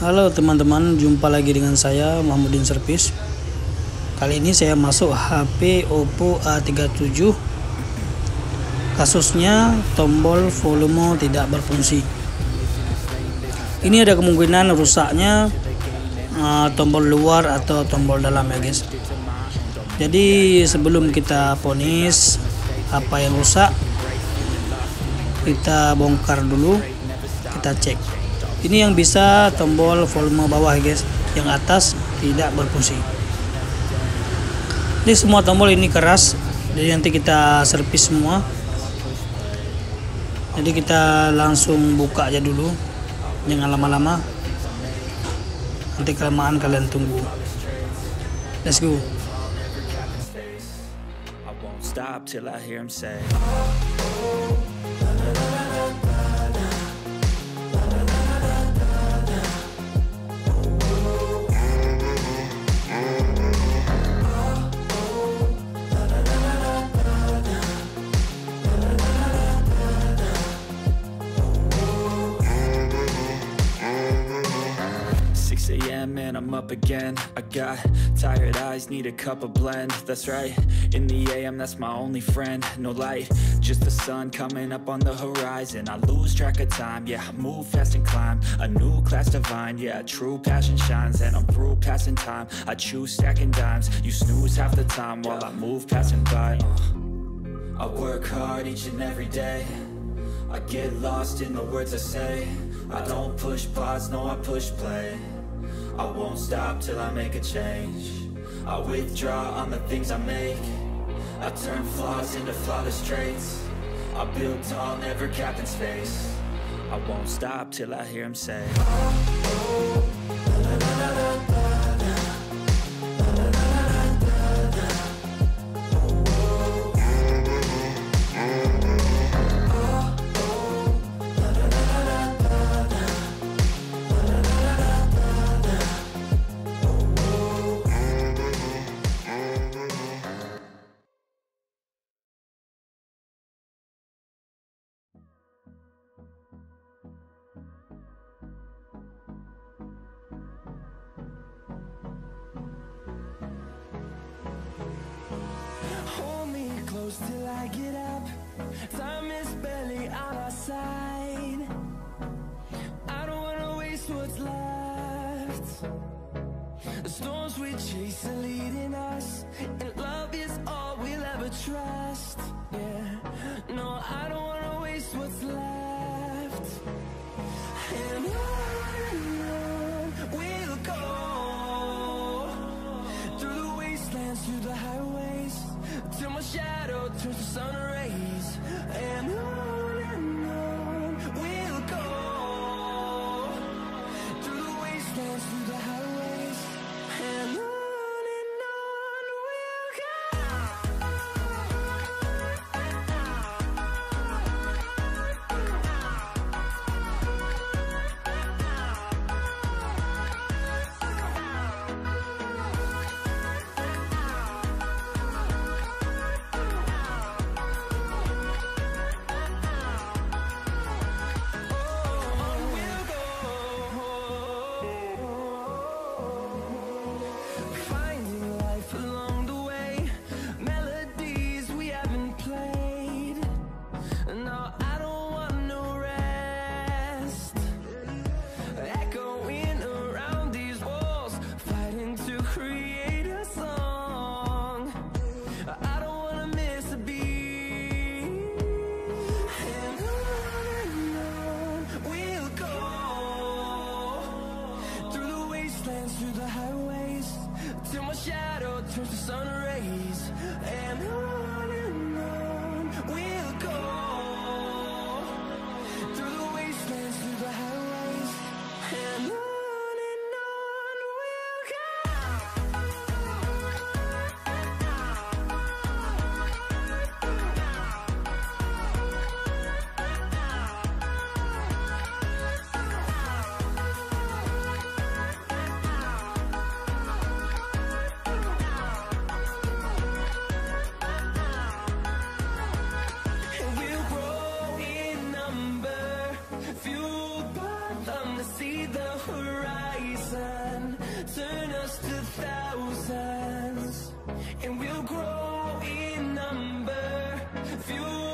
Halo teman-teman, jumpa lagi dengan saya Muhammadin Servis. Kali ini saya masuk HP Oppo A37. Kasusnya tombol volume tidak berfungsi. Ini ada kemungkinan rusaknya tombol luar atau tombol dalam ya guys. Jadi sebelum kita vonis apa yang rusak, kita bongkar dulu, kita cek. Ini yang bisa tombol volume bawah guys, yang atas tidak berfungsi. Ini semua tombol ini keras, jadi nanti kita servis semua. Jadi kita langsung buka aja dulu, jangan lama-lama, nanti kelamaan kalian tunggu. Let's go. Stop till I hear him say 6 a.m. and I'm up again. I got tired eyes, need a cup of blend. That's right, in the AM that's my only friend. No light, just the sun coming up on the horizon. I lose track of time, yeah, I move fast and climb a new class divine, yeah, true passion shines. And I'm through passing time, I choose stacking dimes. You snooze half the time while I move passing by. I work hard each and every day, I get lost in the words I say. I don't push pause, no I push play. I won't stop till I make a change. I withdraw on the things I make. I turn flaws into flawless traits. I build tall, never capped in space. I won't stop till I hear him say till I get up. Time is barely on our side. I don't wanna waste what's left. The storms we chase are leading us, and love is all we'll ever trust. Yeah, no, I don't wanna waste what's left. And on we'll go, through the wastelands, through the highways, till my shadow turns to sun rays. And on we'll go, through the wastelands, through the highways. And on we'll go. Through the highways, till my shadow turns to sun rays. And on we'll go, through the wastelands, through the highways. And on we'll go. See the horizon. 1,000, turn us to thousands, and we'll grow in number, fuel